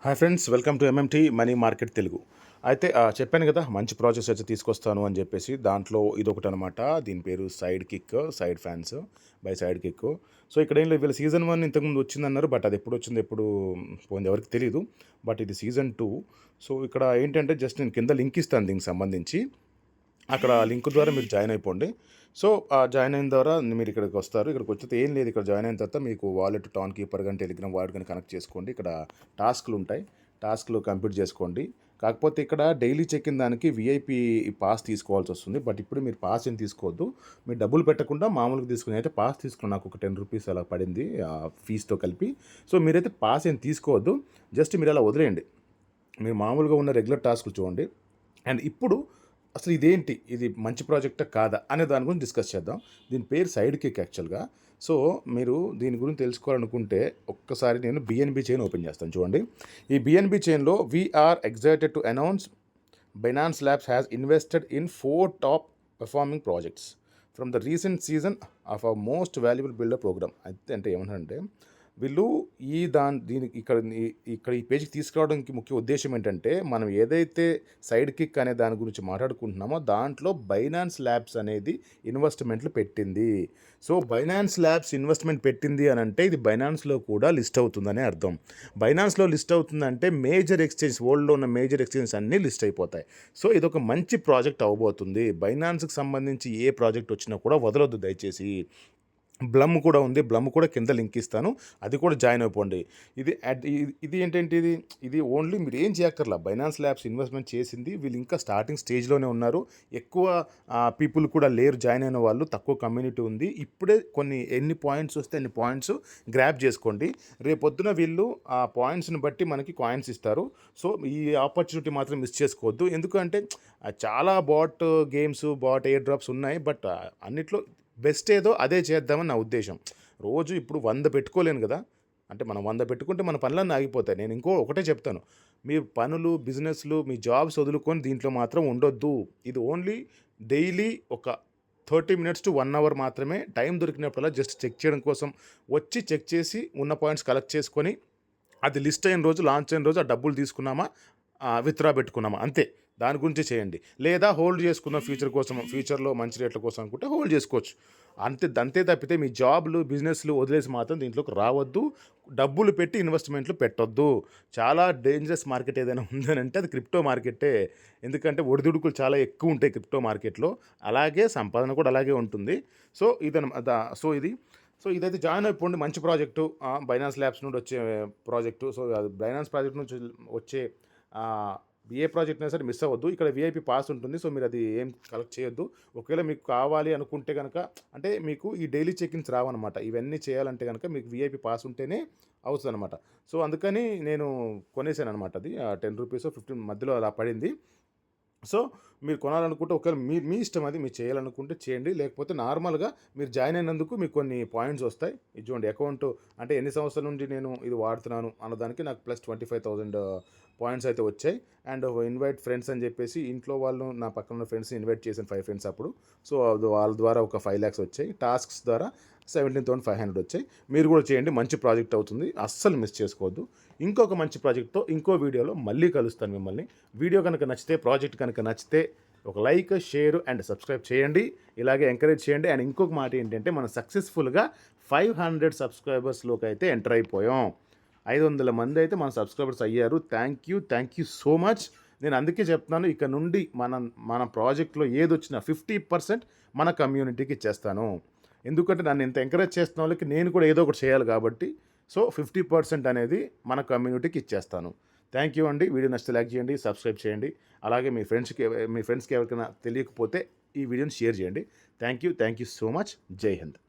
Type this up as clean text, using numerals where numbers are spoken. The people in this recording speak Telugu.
Hi friends, welcome to MMT money market Telugu. అయితే చెప్పాను కదా, మంచి ప్రాజెక్ట్స్ అయితే తీసుకొస్తాను అని చెప్పేసి. దాంట్లో ఇదొకటి అనమాట. దీని పేరు side kick, side fans by side kick. So ఇక్కడ ఏం లేదు, వీళ్ళ సీజన్ 1 ఇంతకుముందు వచ్చిందన్నారు, బట్ అది ఎప్పుడు వచ్చింది ఎప్పుడు పోయింది ఎవరికి తెలియదు. బట్ ఇది సీజన్ 2. సో ఇక్కడ ఏంటంటే జస్ట్ నేను కింద లింక్ ఇస్తాను దీనికి సంబంధించి. అక్కడ లింక్ ద్వారా మీరు జాయిన్ అయిపోండి. సో జాయిన్ అయిన ద్వారా మీరు ఇక్కడికి వస్తారు. ఇక్కడికి వచ్చితే ఏం లేదు, ఇక్కడ జాయిన్ అయిన తర్వాత మీకు వాలెట్, టౌన్ కీపర్ కానీ, టెలిగ్రామ్ వాలెట్ కానీ కనెక్ట్ చేసుకోండి. ఇక్కడ టాస్క్లు ఉంటాయి, టాస్క్లు కంప్లీట్ చేసుకోండి. కాకపోతే ఇక్కడ డైలీ చెక్కిన దానికి విఐపి పాస్ తీసుకోవాల్సి వస్తుంది. బట్ ఇప్పుడు మీరు పాస్ ఏం తీసుకోవద్దు, మీరు డబ్బులు పెట్టకుండా మామూలుగా తీసుకుని అయితే పాస్ తీసుకుని నాకు ఒక ₹10 అలా పడింది ఫీజుతో కలిపి. సో మీరైతే పాస్ ఏం తీసుకోవద్దు, జస్ట్ మీరు అలా వదిలేయండి. మీరు మామూలుగా ఉన్న రెగ్యులర్ టాస్క్లు చూడండి. అండ్ ఇప్పుడు అసలు ఇదేంటి, ఇది మంచి ప్రాజెక్టా కాదా అనే దాని గురించి డిస్కస్ చేద్దాం. దీని పేరు సైడ్ కిక్ యాక్చువల్గా. సో మీరు దీని గురించి తెలుసుకోవాలనుకుంటే ఒక్కసారి నేను బిఎన్బి చైన్ ఓపెన్ చేస్తాను. చూడండి, ఈ బిఎన్బి చైన్లో we're excited to announce Binance Labs has invested in 4 top performing projects from the recent season of our most valuable builder program. అయితే అంటే ఏమంటారంటే వీళ్ళు దీనికి ఇక్కడ ఈ పేజీకి తీసుకురావడానికి ముఖ్య ఉద్దేశం ఏంటంటే, మనం ఏదైతే సైడ్ కిక్ అనే దాని గురించి మాట్లాడుకుంటున్నామో దాంట్లో బైనాన్స్ ల్యాబ్స్ అనేది ఇన్వెస్ట్మెంట్లు పెట్టింది. సో బైనాన్స్ ల్యాబ్స్ ఇన్వెస్ట్మెంట్ పెట్టింది అని అంటే ఇది బైనాన్స్లో కూడా లిస్ట్ అవుతుందనే అర్థం. బైనాన్స్లో లిస్ట్ అవుతుందంటే మేజర్ ఎక్స్చేంజ్, వరల్డ్లో ఉన్న మేజర్ ఎక్స్చేంజెస్ అన్నీ లిస్ట్ అయిపోతాయి. సో ఇది ఒక మంచి ప్రాజెక్ట్ అవ్వబోతుంది. బైనాన్స్కి సంబంధించి ఏ ప్రాజెక్ట్ వచ్చినా కూడా వదలొద్దు దయచేసి. బ్లమ్ కూడా ఉంది, బ్లమ్ కూడా కింద లింక్ ఇస్తాను, అది కూడా జాయిన్ అయిపోండి. ఇది ఏంటంటే ఇది ఓన్లీ మీరు ఏం చేయక్కర్లా. బైనాన్స్ ల్యాబ్స్ ఇన్వెస్ట్మెంట్ చేసింది, వీళ్ళు ఇంకా స్టార్టింగ్ స్టేజ్లోనే ఉన్నారు. ఎక్కువ పీపుల్ కూడా లేరు జాయిన్ అయిన వాళ్ళు, తక్కువ కమ్యూనిటీ ఉంది. ఇప్పుడే ఎన్ని పాయింట్స్ వస్తే అన్ని పాయింట్స్ గ్రాప్ చేసుకోండి. రేపొద్దున వీళ్ళు ఆ పాయింట్స్ని బట్టి మనకి కాయిన్స్ ఇస్తారు. సో ఈ ఆపర్చునిటీ మాత్రం మిస్ చేసుకోవద్దు. ఎందుకంటే చాలా bot games, bot airdrops ఉన్నాయి, బట్ అన్నిట్లో బెస్ట్ ఏదో అదే చేద్దామని నా ఉద్దేశం. రోజు ఇప్పుడు 100 పెట్టుకోలేను కదా, అంటే మనం 100 పెట్టుకుంటే మన పనులన్నీ ఆగిపోతాయి. నేను ఒకటే చెప్తాను, మీ పనులు, బిజినెస్లు, మీ జాబ్స్ వదులుకొని దీంట్లో మాత్రం ఉండొద్దు. ఇది ఓన్లీ డైలీ ఒక 30 minutes to 1 hour మాత్రమే. టైం దొరికినప్పుడల్లా జస్ట్ చెక్ చేయడం కోసం వచ్చి చెక్ చేసి ఉన్న పాయింట్స్ కలెక్ట్ చేసుకొని అది లిస్ట్ అయిన రోజు, లాంచ్ అయిన రోజు ఆ డబ్బులు తీసుకున్నామా, విత్డ్రా పెట్టుకున్నామా, అంతే. దాని గురించి చేయండి. లేదా హోల్డ్ చేసుకుందాం ఫ్యూచర్లో మంచి రేట్ల కోసం అనుకుంటే హోల్డ్ చేసుకోవచ్చు. అంతే తప్పితే మీ జాబ్లు, బిజినెస్లు వదిలేసి మాత్రం దీంట్లోకి రావద్దు. డబ్బులు పెట్టి ఇన్వెస్ట్మెంట్లు పెట్టొద్దు. చాలా డేంజరస్ మార్కెట్ ఏదైనా ఉందనంటే అది క్రిప్టో మార్కెటే. ఎందుకంటే ఒడిదుడుకులు చాలా ఎక్కువ ఉంటాయి క్రిప్టో మార్కెట్లో, అలాగే సంపాదన కూడా అలాగే ఉంటుంది. సో ఇదైతే జాయిన్ అయిపోండి. మంచి ప్రాజెక్టు, బైనాన్స్ ల్యాబ్స్ నుండి వచ్చే ప్రాజెక్టు. సో బైనాన్స్ ప్రాజెక్ట్ నుంచి వచ్చే ఏ ప్రాజెక్ట్ అయినా సరే మిస్ అవ్వద్దు. ఇక్కడ విఐపి పాస్ ఉంటుంది. సో మీరు అది ఏం కలెక్ట్ చేయొద్దు. ఒకవేళ మీకు కావాలి అనుకుంటే కనుక, అంటే మీకు ఈ డైలీ చెకిన్స్ రావన్నమాట. ఇవన్నీ చేయాలంటే కనుక మీకు విఐపి పాస్ ఉంటేనే అవుతుంది అనమాట. సో అందుకని నేను కొనేసాను అనమాట. అది ₹10 15 మధ్యలో అలా పడింది. సో మీరు కొనాలనుకుంటే ఒకవేళ మీ ఇష్టం, అది మీరు చేయాలనుకుంటే చేయండి. లేకపోతే నార్మల్గా మీరు జాయిన్ అయినందుకు మీకు కొన్ని పాయింట్స్ వస్తాయి. ఇది చూడండి, అకౌంట్ అంటే ఎన్ని సంవత్సరాల నుండి నేను ఇది వాడుతున్నాను అన్నదానికి నాకు ప్లస్ 25,000 పాయింట్స్ అయితే వచ్చాయి. అండ్ ఇన్వైట్ ఫ్రెండ్స్ అని చెప్పేసి ఇంట్లో వాళ్ళు, నా పక్కన ఉన్న ఫ్రెండ్స్ని ఇన్వైట్ చేశాను 5 ఫ్రెండ్స్ అప్పుడు. సో వాళ్ళ ద్వారా ఒక 5 lakhs వచ్చాయి. టాస్క్స్ ద్వారా 17,500 వచ్చాయి. మీరు కూడా చేయండి, మంచి ప్రాజెక్ట్ అవుతుంది, అస్సలు మిస్ చేసుకోవద్దు. ఇంకొక మంచి ప్రాజెక్ట్తో ఇంకో వీడియోలో మళ్ళీ కలుస్తాను మిమ్మల్ని. వీడియో కనుక నచ్చితే, ప్రాజెక్ట్ కనుక నచ్చితే ఒక లైక్, షేర్ అండ్ సబ్స్క్రైబ్ చేయండి. ఇలాగే ఎంకరేజ్ చేయండి. అండ్ ఇంకొక మాట ఏంటంటే, మనం సక్సెస్ఫుల్గా 500 సబ్స్క్రైబర్స్లోకి అయితే ఎంటర్ అయిపోయాం. 500 మంది అయితే మన సబ్స్క్రైబర్స్ అయ్యారు. Thank you so much. నేను అందుకే చెప్తున్నాను, ఇక్కడ నుండి మన ప్రాజెక్ట్లో ఏదొచ్చినా 50% మన కమ్యూనిటీకి ఇచ్చేస్తాను. ఎందుకంటే నన్ను ఇంత ఎంకరేజ్ చేస్తున్న వాళ్ళకి నేను కూడా ఏదో ఒకటి చేయాలి కాబట్టి. సో 50% అనేది మన కమ్యూనిటీకి ఇచ్చేస్తాను. థ్యాంక్ యూ అండి. వీడియో నచ్చితే లైక్ చేయండి, సబ్స్క్రైబ్ చేయండి. అలాగే మీ ఫ్రెండ్స్కి ఎవరికైనా తెలియకపోతే ఈ వీడియోని షేర్ చేయండి. Thank you so much. జై హింద్.